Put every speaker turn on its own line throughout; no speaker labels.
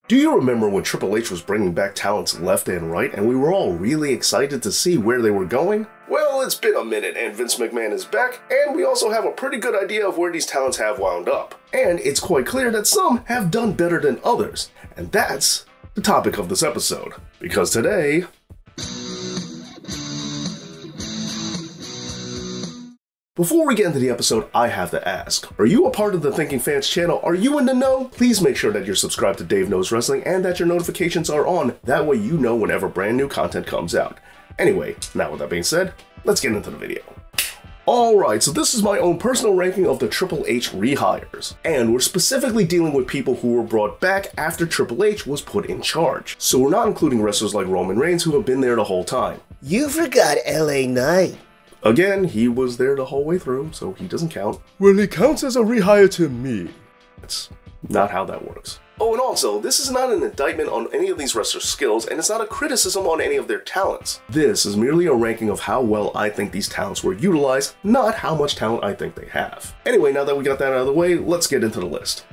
Do you remember when Triple H was bringing back talents left and right and we were all really excited to see where they were going? Well, it's been a minute and Vince McMahon is back, and we also have a pretty good idea of where these talents have wound up. And it's quite clear that some have done better than others, and that's the topic of this episode. Because today... Before we get into the episode, I have to ask, are you a part of the Thinking Fans channel? Are you in the know? Please make sure that you're subscribed to Dave Knows Wrestling and that your notifications are on. That way you know whenever brand new content comes out. Anyway, now with that being said, let's get into the video. Alright, so this is my own personal ranking of the Triple H rehires. And we're specifically dealing with people who were brought back after Triple H was put in charge. So we're not including wrestlers like Roman Reigns who have been there the whole time.
You forgot LA Knight.
Again, he was there the whole way through, so he doesn't count.
Well, he counts as a rehire to me.
That's not how that works. Oh, and also, this is not an indictment on any of these wrestlers' skills, and it's not a criticism on any of their talents. This is merely a ranking of how well I think these talents were utilized, not how much talent I think they have. Anyway, now that we got that out of the way, let's get into the list.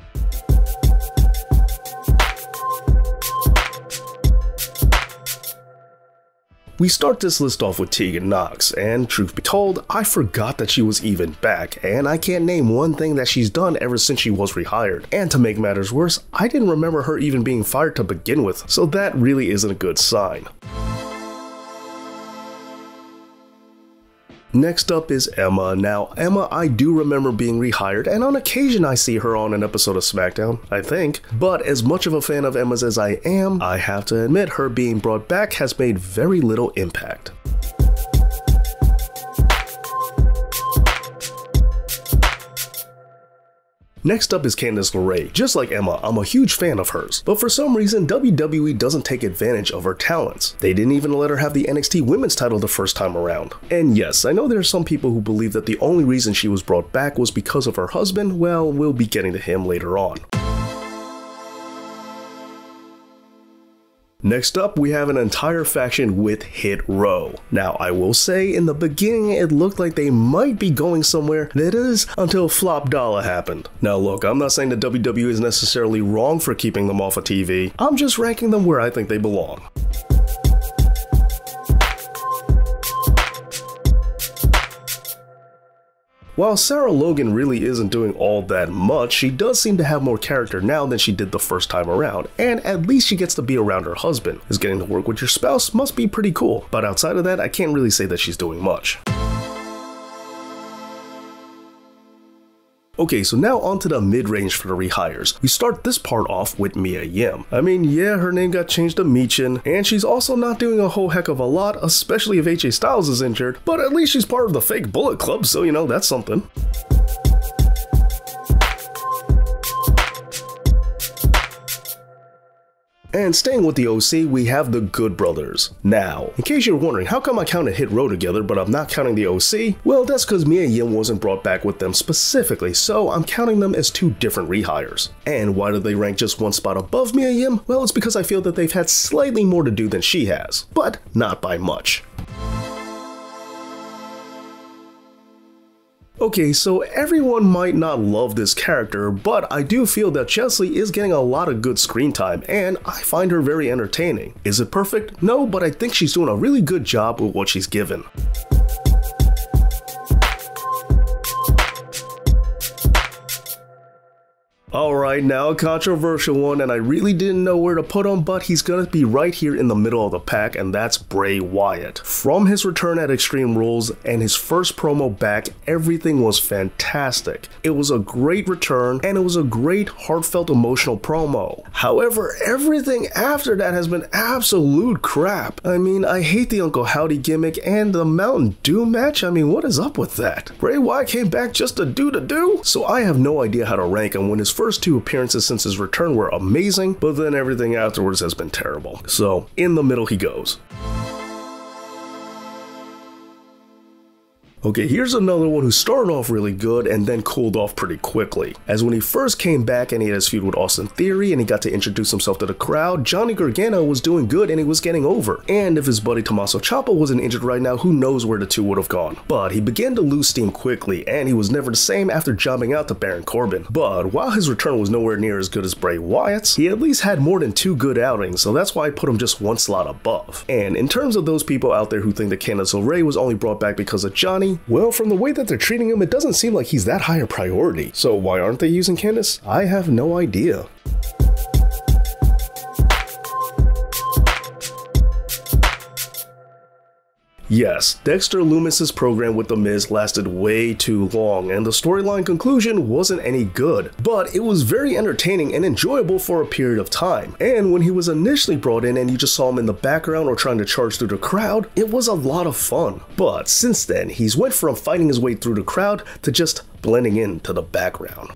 We start this list off with Tegan Knox, and truth be told, I forgot that she was even back, and I can't name one thing that she's done ever since she was rehired. And to make matters worse, I didn't remember her even being fired to begin with, so that really isn't a good sign. Next up is Emma. Now, Emma I do remember being rehired, and on occasion I see her on an episode of SmackDown, I think. But as much of a fan of Emma's as I am, I have to admit her being brought back has made very little impact. Next up is Candice LeRae. Just like Emma, I'm a huge fan of hers, but for some reason WWE doesn't take advantage of her talents. They didn't even let her have the NXT Women's title the first time around. And yes, I know there are some people who believe that the only reason she was brought back was because of her husband. Well, we'll be getting to him later on. Next up, we have an entire faction with Hit Row. Now, I will say, in the beginning, it looked like they might be going somewhere, that is, until Flop Dollar happened. Now look, I'm not saying that WWE is necessarily wrong for keeping them off of TV, I'm just ranking them where I think they belong. While Sarah Logan really isn't doing all that much, she does seem to have more character now than she did the first time around, and at least she gets to be around her husband, as getting to work with your spouse must be pretty cool, but outside of that, I can't really say that she's doing much. Okay, so now onto the mid-range for the rehires. We start this part off with Mia Yim. I mean, yeah, her name got changed to Michin, and she's also not doing a whole heck of a lot, especially if AJ Styles is injured, but at least she's part of the fake Bullet Club, so you know, that's something. And staying with the OC, we have the Good Brothers. Now, in case you're wondering, how come I counted Hit Row together but I'm not counting the OC? Well, that's because Mia Yim wasn't brought back with them specifically, so I'm counting them as two different rehires. And why do they rank just one spot above Mia Yim? Well, it's because I feel that they've had slightly more to do than she has, but not by much. Okay, so everyone might not love this character, but I do feel that Chesley is getting a lot of good screen time, and I find her very entertaining. Is it perfect? No, but I think she's doing a really good job with what she's given. Alright, now a controversial one, and I really didn't know where to put him, but he's gonna be right here in the middle of the pack, and that's Bray Wyatt. From his return at Extreme Rules and his first promo back, everything was fantastic. It was a great return, and it was a great, heartfelt, emotional promo. However, everything after that has been absolute crap. I mean, I hate the Uncle Howdy gimmick, and the Mountain Dew match, I mean, what is up with that? Bray Wyatt came back just to do? So I have no idea how to rank him when his first two appearances since his return were amazing, but then everything afterwards has been terrible. So, in the middle he goes. Okay, here's another one who started off really good and then cooled off pretty quickly. As when he first came back and he had his feud with Austin Theory and he got to introduce himself to the crowd, Johnny Gargano was doing good and he was getting over. And if his buddy Tommaso Ciampa wasn't injured right now, who knows where the two would have gone. But he began to lose steam quickly and he was never the same after jobbing out to Baron Corbin. But while his return was nowhere near as good as Bray Wyatt's, he at least had more than 2 good outings, so that's why I put him just 1 slot above. And in terms of those people out there who think that Candice LeRae was only brought back because of Johnny, well, from the way that they're treating him, it doesn't seem like he's that high a priority. So why aren't they using Candice? I have no idea. Yes, Dexter Lumis's program with The Miz lasted way too long, and the storyline conclusion wasn't any good, but it was very entertaining and enjoyable for a period of time. And when he was initially brought in and you just saw him in the background or trying to charge through the crowd, it was a lot of fun. But since then, he's went from fighting his way through the crowd to just blending into the background.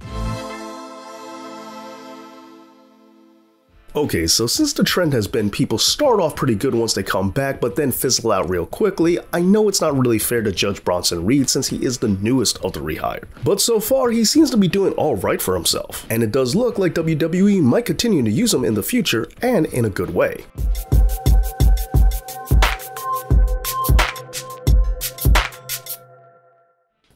Okay, so since the trend has been people start off pretty good once they come back but then fizzle out real quickly, I know it's not really fair to judge Bronson Reed since he is the newest of the Rehired. But so far, he seems to be doing alright for himself, and it does look like WWE might continue to use him in the future and in a good way.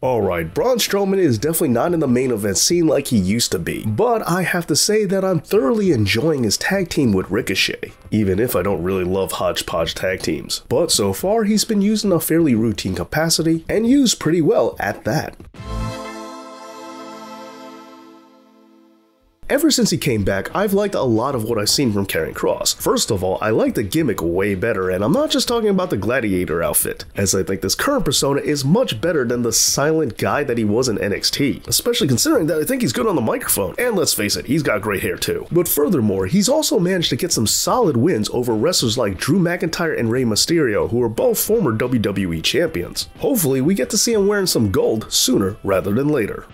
Alright, Braun Strowman is definitely not in the main event scene like he used to be, but I have to say that I'm thoroughly enjoying his tag team with Ricochet, even if I don't really love hodgepodge tag teams. But so far, he's been used in a fairly routine capacity, and used pretty well at that. Ever since he came back, I've liked a lot of what I've seen from Karrion Kross. First of all, I like the gimmick way better, and I'm not just talking about the gladiator outfit, as I think this current persona is much better than the silent guy that he was in NXT, especially considering that I think he's good on the microphone, and let's face it, he's got great hair too. But furthermore, he's also managed to get some solid wins over wrestlers like Drew McIntyre and Rey Mysterio, who are both former WWE champions. Hopefully, we get to see him wearing some gold sooner rather than later.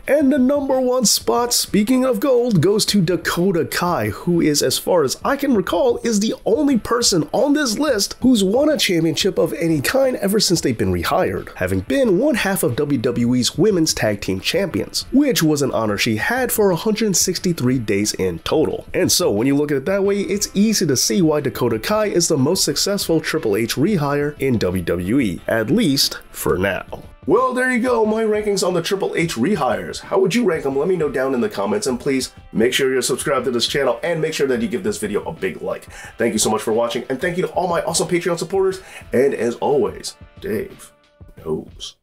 And the #1 spot, speaking of gold, goes to Dakota Kai, who is, as far as I can recall, is the only person on this list who's won a championship of any kind ever since they've been rehired, having been one half of WWE's Women's Tag Team Champions, which was an honor she had for 163 days in total. And so when you look at it that way, it's easy to see why Dakota Kai is the most successful Triple H rehire in WWE, at least for now. Well, there you go, my rankings on the Triple H rehires. How would you rank them? Let me know down in the comments, and please make sure you're subscribed to this channel and make sure that you give this video a big like. Thank you so much for watching, and thank you to all my awesome Patreon supporters, and as always, Dave knows.